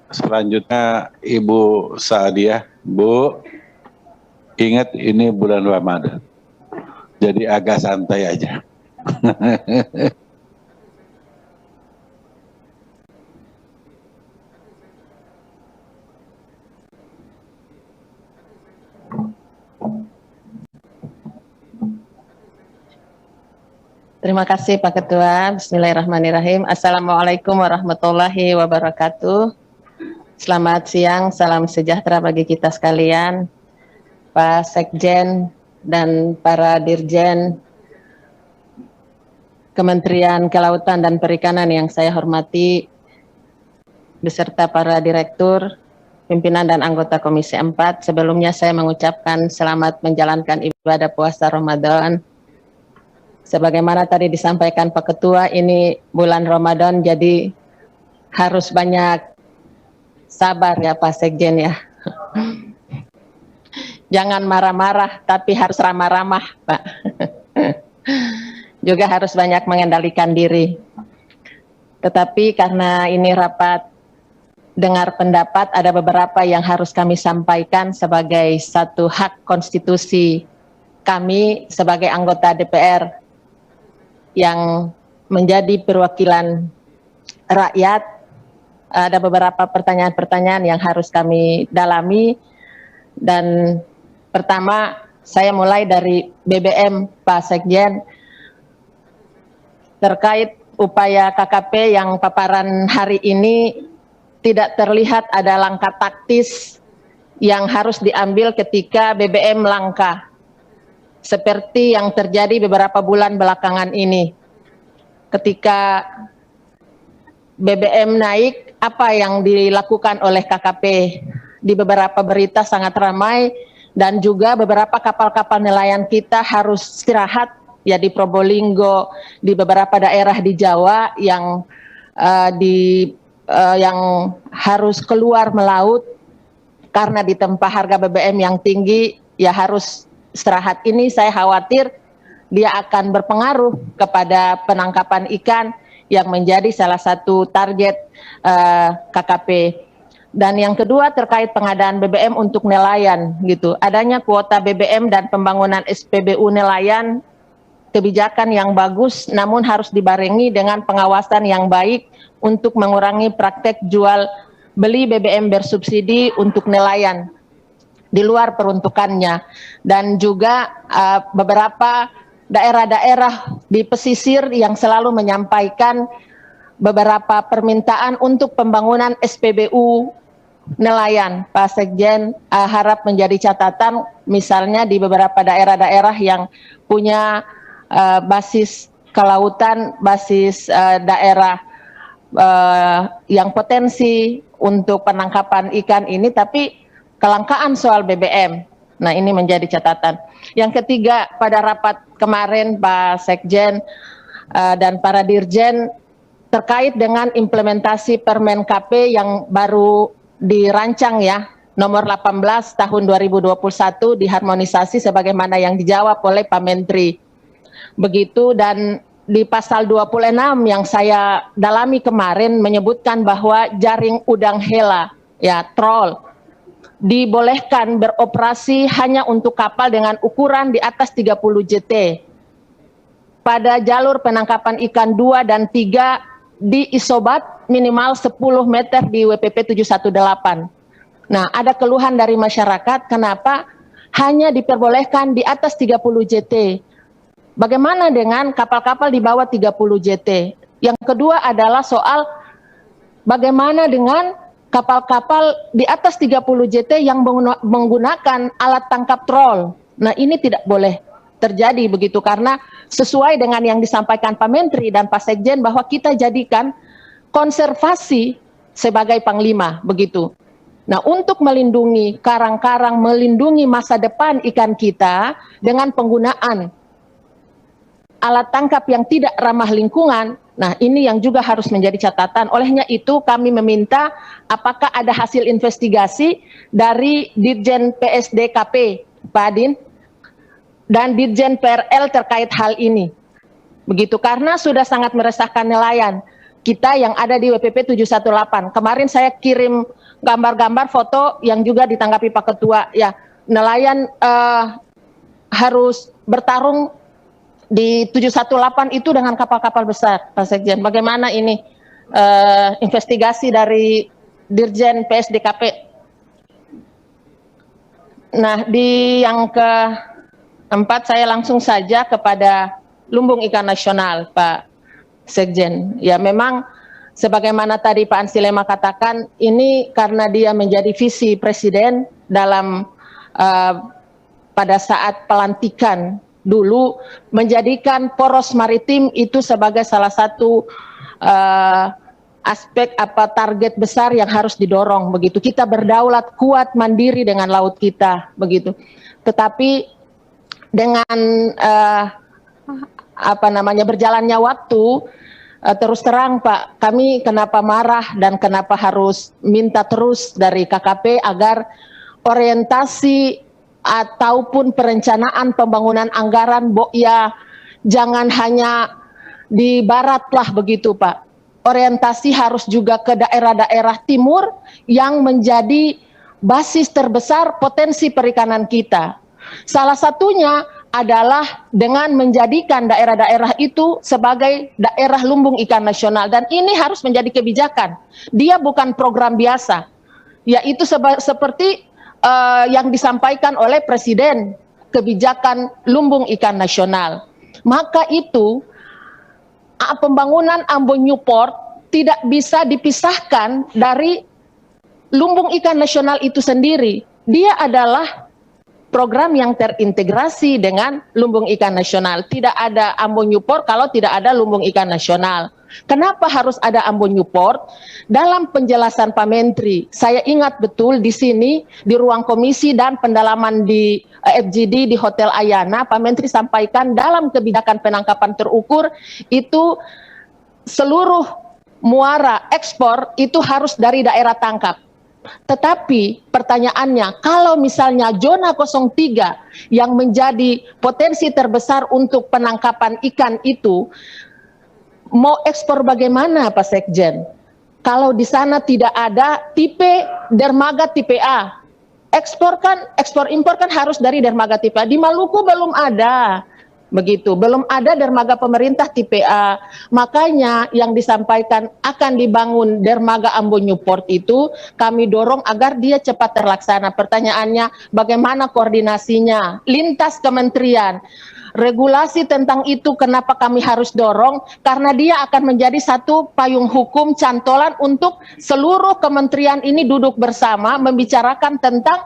Selanjutnya Ibu Saadiah. Bu, ingat ini bulan Ramadan, jadi agak santai aja. Terima kasih Pak Ketua. Bismillahirrahmanirrahim. Assalamualaikum warahmatullahi wabarakatuh. Selamat siang, salam sejahtera bagi kita sekalian, Pak Sekjen dan para Dirjen Kementerian Kelautan dan Perikanan yang saya hormati, beserta para Direktur, pimpinan dan anggota Komisi 4. Sebelumnya saya mengucapkan selamat menjalankan ibadah puasa Ramadan. Sebagaimana tadi disampaikan Pak Ketua, ini bulan Ramadan, jadi harus banyak sabar ya Pak Sekjen ya. Jangan marah-marah, tapi harus ramah-ramah Pak. Juga harus banyak mengendalikan diri. Tetapi karena ini rapat dengar pendapat, ada beberapa yang harus kami sampaikan sebagai satu hak konstitusi kami sebagai anggota DPR yang menjadi perwakilan rakyat. Ada beberapa pertanyaan-pertanyaan yang harus kami dalami, dan pertama saya mulai dari BBM Pak Sekjen terkait upaya KKP yang paparan hari ini. Tidak terlihat ada langkah taktis yang harus diambil ketika BBM langka, seperti yang terjadi beberapa bulan belakangan ini. Ketika BBM naik, apa yang dilakukan oleh KKP? Di beberapa berita sangat ramai, dan juga beberapa kapal-kapal nelayan kita harus istirahat ya di Probolinggo, di beberapa daerah di Jawa yang yang harus keluar melaut karena ditempa harga BBM yang tinggi, ya harus istirahat. Ini saya khawatir dia akan berpengaruh kepada penangkapan ikan yang menjadi salah satu target KKP. Dan yang kedua terkait pengadaan BBM untuk nelayan gitu. Adanya kuota BBM dan pembangunan SPBU nelayan, kebijakan yang bagus, namun harus dibarengi dengan pengawasan yang baik untuk mengurangi praktek jual beli BBM bersubsidi untuk nelayan di luar peruntukannya. Dan juga beberapa daerah-daerah di pesisir yang selalu menyampaikan beberapa permintaan untuk pembangunan SPBU nelayan. Pak Sekjen harap menjadi catatan, misalnya di beberapa daerah-daerah yang punya basis kelautan, basis daerah yang potensi untuk penangkapan ikan ini, tapi kelangkaan soal BBM. Nah, ini menjadi catatan. Yang ketiga, pada rapat kemarin Pak Sekjen dan para Dirjen terkait dengan implementasi Permen KP yang baru dirancang ya, nomor 18 tahun 2021, diharmonisasi sebagaimana yang dijawab oleh Pak Menteri. Begitu, dan di pasal 26 yang saya dalami kemarin menyebutkan bahwa jaring udang hela, ya troll, dibolehkan beroperasi hanya untuk kapal dengan ukuran di atas 30 JT. Pada jalur penangkapan ikan 2 dan 3 di isobat minimal 10 meter di WPP 718. Nah, ada keluhan dari masyarakat kenapa hanya diperbolehkan di atas 30 JT. Bagaimana dengan kapal-kapal di bawah 30 JT? Yang kedua adalah soal bagaimana dengan kapal-kapal di atas 30 JT yang menggunakan alat tangkap troll. Nah, ini tidak boleh terjadi begitu, karena sesuai dengan yang disampaikan Pak Menteri dan Pak Sekjen bahwa kita jadikan konservasi sebagai panglima begitu. Nah, untuk melindungi karang-karang, melindungi masa depan ikan kita dengan penggunaan alat tangkap yang tidak ramah lingkungan, nah ini yang juga harus menjadi catatan. Olehnya itu kami meminta apakah ada hasil investigasi dari Dirjen PSDKP, Pak Adin, dan Dirjen PRL terkait hal ini. Begitu, karena sudah sangat meresahkan nelayan. kita yang ada di WPP 718. Kemarin saya kirim gambar-gambar foto yang juga ditanggapi Pak Ketua. Ya, nelayan harus bertarung di 718 itu dengan kapal-kapal besar, Pak Sekjen. Bagaimana ini investigasi dari Dirjen PSDKP? Nah, di yang keempat saya langsung saja kepada lumbung ikan nasional, Pak Sekjen. Ya, memang sebagaimana tadi Pak Ansilema katakan, ini karena dia menjadi visi Presiden dalam pada saat pelantikan dulu, menjadikan poros maritim itu sebagai salah satu aspek target besar yang harus didorong, begitu. Kita berdaulat kuat mandiri dengan laut kita, begitu. Tetapi dengan berjalannya waktu, terus terang Pak, kami kenapa marah dan kenapa harus minta terus dari KKP agar orientasi ataupun perencanaan pembangunan anggaran ya jangan hanya di barat lah, begitu Pak. Orientasi harus juga ke daerah-daerah timur yang menjadi basis terbesar potensi perikanan kita. Salah satunya adalah dengan menjadikan daerah-daerah itu sebagai daerah lumbung ikan nasional, dan ini harus menjadi kebijakan. Dia bukan program biasa, yaitu seperti yang disampaikan oleh Presiden, kebijakan lumbung ikan nasional. Maka itu pembangunan Ambon Newport tidak bisa dipisahkan dari lumbung ikan nasional itu sendiri. Dia adalah program yang terintegrasi dengan lumbung ikan nasional. Tidak ada Ambon Newport kalau tidak ada lumbung ikan nasional. Kenapa harus ada Ambon Newport? Dalam penjelasan Pak Menteri, saya ingat betul di sini, di ruang komisi dan pendalaman di FGD di Hotel Ayana, Pak Menteri sampaikan dalam kebijakan penangkapan terukur itu seluruh muara ekspor itu harus dari daerah tangkap. Tetapi pertanyaannya, kalau misalnya zona 03 yang menjadi potensi terbesar untuk penangkapan ikan itu, mau ekspor bagaimana Pak Sekjen? Kalau di sana tidak ada tipe dermaga tipe A, ekspor impor kan harus dari dermaga tipe A. Di Maluku belum ada, begitu, belum ada dermaga pemerintah tipe A. Makanya yang disampaikan akan dibangun dermaga Ambon Newport itu kami dorong agar dia cepat terlaksana. Pertanyaannya, bagaimana koordinasinya lintas kementerian? Regulasi tentang itu kenapa kami harus dorong? Karena dia akan menjadi satu payung hukum cantolan untuk seluruh kementerian ini duduk bersama membicarakan tentang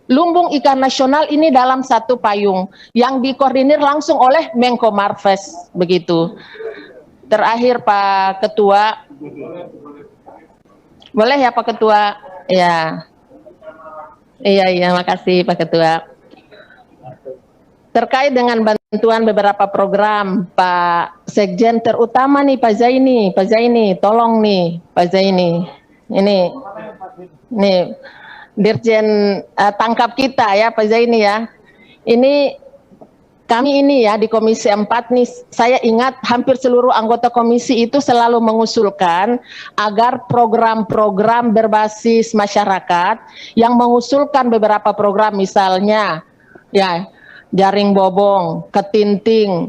lumbung ikan nasional ini dalam satu payung yang dikoordinir langsung oleh Menko Marves, begitu. Terakhir Pak Ketua, boleh ya Pak Ketua? Ya, iya, makasih Pak Ketua. Terkait dengan bantuan beberapa program, Pak Sekjen, terutama nih Pak Zaini, tolong nih Pak Zaini, ini Dirjen tangkap kita ya Pak Zaini ya. Ini kami ini ya di Komisi 4 nih, saya ingat hampir seluruh anggota komisi itu selalu mengusulkan agar program-program berbasis masyarakat yang mengusulkan beberapa program, misalnya ya jaring bobong, ketinting,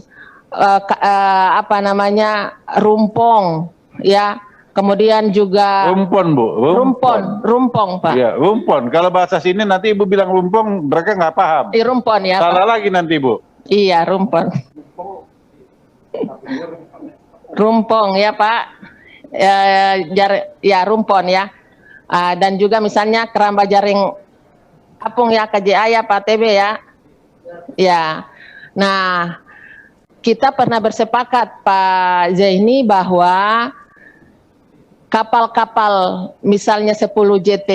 rumpong, ya, kemudian juga rumpon Bu, rumpong Pak. Iya, rumpon. Kalau bahasa sini nanti Ibu bilang rumpong, mereka nggak paham. Rumpon ya. Salah Pak. lagi nanti Bu. Iya, rumpon. Rumpong ya Pak. Ya rumpon ya. Dan juga misalnya keramba jaring apung ya, KJA ya Pak TB ya. Ya, nah kita pernah bersepakat Pak Zaini bahwa kapal-kapal misalnya 10 JT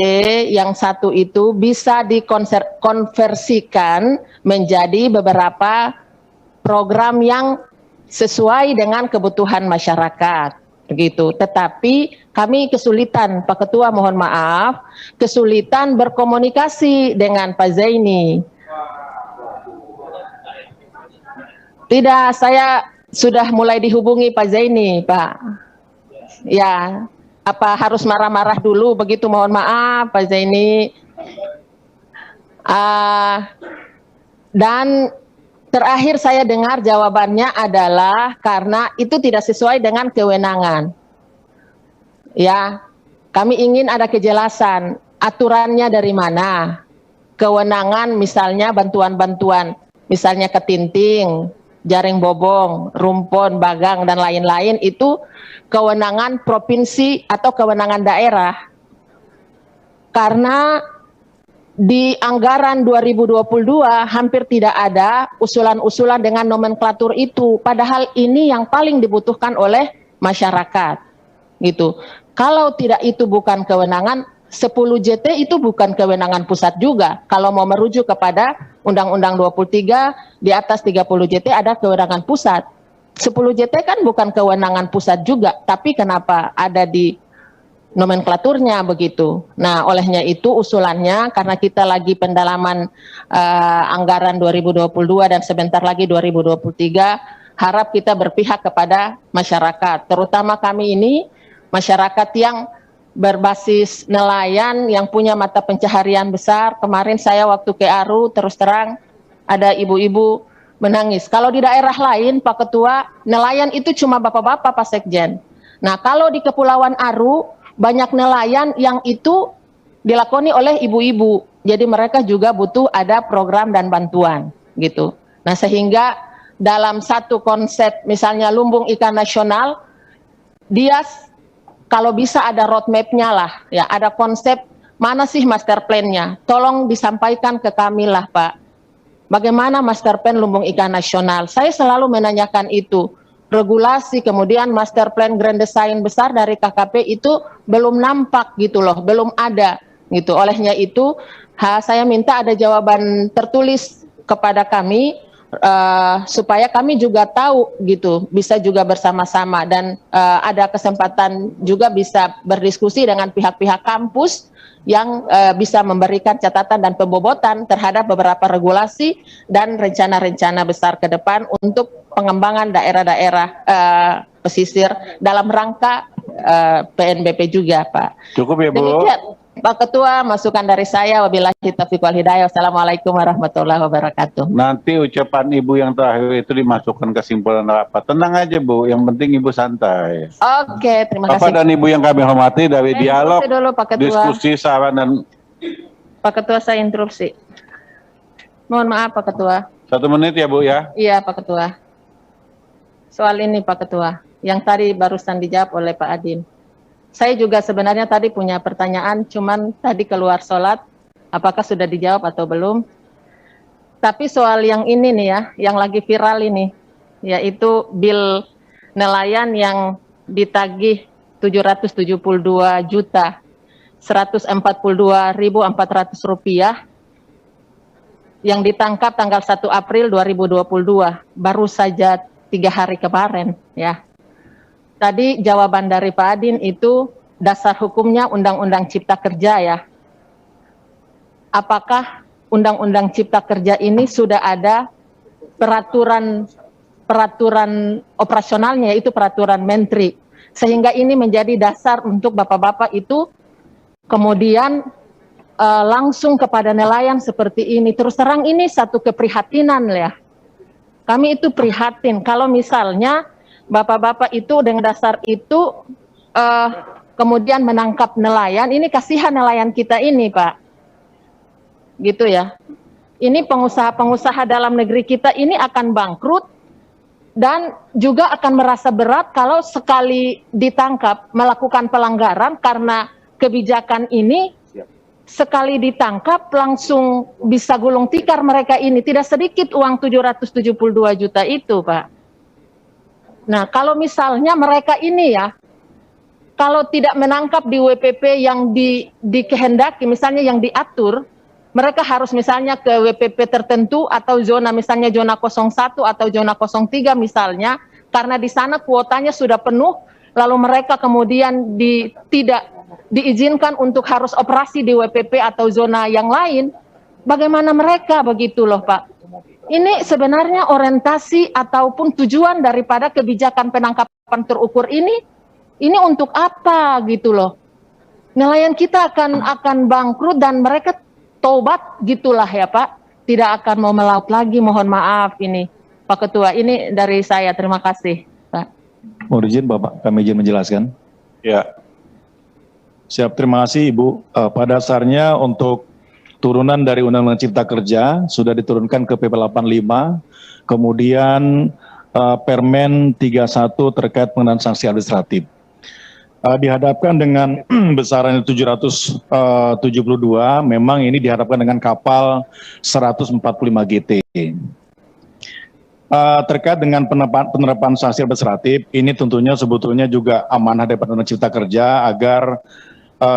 yang satu itu bisa dikonversikan menjadi beberapa program yang sesuai dengan kebutuhan masyarakat, begitu. Tetapi kami kesulitan, Pak Ketua mohon maaf, kesulitan berkomunikasi dengan Pak Zaini. Tidak, saya sudah mulai dihubungi Pak Zaini, Pak. Ya, apa harus marah-marah dulu begitu? Mohon maaf Pak Zaini. Dan terakhir saya dengar jawabannya adalah karena itu tidak sesuai dengan kewenangan. Ya, kami ingin ada kejelasan aturannya dari mana. Kewenangan misalnya bantuan-bantuan, misalnya ketinting, jaring bobong, rumpon, bagang, dan lain-lain itu kewenangan provinsi atau kewenangan daerah. Karena di anggaran 2022 hampir tidak ada usulan-usulan dengan nomenklatur itu, padahal ini yang paling dibutuhkan oleh masyarakat. Gitu. Kalau tidak itu bukan kewenangan, 10 JT itu bukan kewenangan pusat juga. Kalau mau merujuk kepada Undang-Undang 23, di atas 30 JT ada kewenangan pusat. 10 JT kan bukan kewenangan pusat juga, tapi kenapa ada di nomenklaturnya begitu. Nah, olehnya itu usulannya karena kita lagi pendalaman anggaran 2022 dan sebentar lagi 2023, harap kita berpihak kepada masyarakat, terutama kami ini masyarakat yang berbasis nelayan yang punya mata pencaharian besar. Kemarin saya waktu ke Aru terus terang ada ibu-ibu menangis. Kalau di daerah lain Pak Ketua, nelayan itu cuma bapak-bapak Pak Sekjen. Nah, kalau di Kepulauan Aru banyak nelayan yang itu dilakoni oleh ibu-ibu. Jadi mereka juga butuh ada program dan bantuan gitu. Nah, sehingga dalam satu konsep misalnya lumbung ikan nasional, dia kalau bisa ada roadmap-nya lah, ya ada konsep mana sih master plan-nya. Tolong disampaikan ke kami lah Pak. Bagaimana master plan lumbung ikan nasional? Saya selalu menanyakan itu. Regulasi, kemudian master plan grand design besar dari KKP itu belum nampak gitu loh, belum ada gitu. Olehnya itu saya minta ada jawaban tertulis kepada kami supaya kami juga tahu gitu, bisa juga bersama-sama dan ada kesempatan juga bisa berdiskusi dengan pihak-pihak kampus yang bisa memberikan catatan dan pembobotan terhadap beberapa regulasi dan rencana-rencana besar ke depan untuk pengembangan daerah-daerah pesisir dalam rangka PNBP juga, Pak. Cukup ya, Bu. Demikian, Pak Ketua, masukan dari saya. Wabillahi taufiq wal hidayah. Wassalamualaikum warahmatullahi wabarakatuh. Nanti ucapan Ibu yang terakhir itu dimasukkan kesimpulan rapat. Tenang aja, Bu. Yang penting Ibu santai. Oke, terima kasih. Bapak dan Ibu yang kami hormati, dari dialog, dulu, Pak Ketua. diskusi, saran, dan... Pak Ketua, saya interupsi. Mohon maaf, Pak Ketua. 1 menit ya, Bu ya. Iya, Pak Ketua. Soal ini, Pak Ketua, yang tadi barusan dijawab oleh Pak Adin. Saya juga sebenarnya tadi punya pertanyaan, cuman tadi keluar sholat, apakah sudah dijawab atau belum. Tapi soal yang ini nih ya, yang lagi viral ini, yaitu bil nelayan yang ditagih 772 juta 142.400 rupiah yang ditangkap tanggal 1 April 2022, baru saja 3 hari kemarin ya. Tadi jawaban dari Pak Adin itu dasar hukumnya Undang-Undang Cipta Kerja ya. Apakah Undang-Undang Cipta Kerja ini sudah ada peraturan operasionalnya, yaitu peraturan menteri, sehingga ini menjadi dasar untuk bapak-bapak itu kemudian langsung kepada nelayan seperti ini. Terus terang ini satu keprihatinan ya. Kami itu prihatin kalau misalnya bapak-bapak itu dengan dasar itu kemudian menangkap nelayan, ini kasihan nelayan kita ini Pak. Gitu ya. Ini pengusaha-pengusaha dalam negeri kita ini akan bangkrut dan juga akan merasa berat kalau sekali ditangkap melakukan pelanggaran karena kebijakan ini. Sekali ditangkap langsung bisa gulung tikar mereka ini. Tidak sedikit uang 772 juta itu Pak. Nah kalau misalnya mereka ini ya, kalau tidak menangkap di WPP yang dikehendaki, misalnya yang diatur, mereka harus misalnya ke WPP tertentu atau zona, misalnya zona 01 atau zona 03 misalnya, karena di sana kuotanya sudah penuh, lalu mereka kemudian tidak diizinkan untuk harus operasi di WPP atau zona yang lain, bagaimana mereka begitu loh Pak. Ini sebenarnya orientasi ataupun tujuan daripada kebijakan penangkapan terukur ini Ini untuk apa gitu loh? Nelayan kita akan bangkrut dan mereka tobat gitulah ya Pak. Tidak akan mau melaut lagi. Mohon maaf ini Pak Ketua. Ini dari saya. Terima kasih Pak. Mohon izin Bapak, kami izin menjelaskan. Ya, Siap, terima kasih Ibu. Pada dasarnya untuk turunan dari Undang-Undang Cipta Kerja sudah diturunkan ke PP 85, kemudian Permen 31 terkait pengenaan sanksi administratif. Dihadapkan dengan besaran 772, memang ini dihadapkan dengan kapal 145 GT. Terkait dengan penerapan sanksi administratif, ini tentunya sebetulnya juga amanah dari Undang-Undang Cipta Kerja agar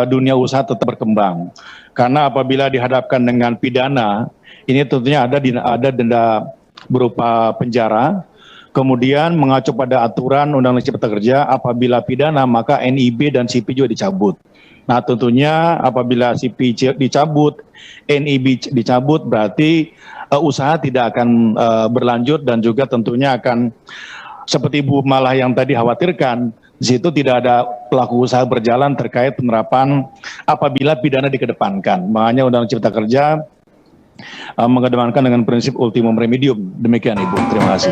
dunia usaha tetap berkembang. Karena apabila dihadapkan dengan pidana, ini tentunya ada denda berupa penjara. Kemudian mengacu pada aturan Undang-Undang Cipta Kerja, apabila pidana maka NIB dan CP juga dicabut. Nah tentunya apabila CP dicabut, NIB dicabut, berarti usaha tidak akan berlanjut dan juga tentunya akan seperti Bu Malah yang tadi khawatirkan, di situ tidak ada pelaku usaha berjalan terkait penerapan apabila pidana dikedepankan. Makanya Undang-Undang Cipta Kerja mengedepankan dengan prinsip ultimum remedium. Demikian Ibu, terima kasih.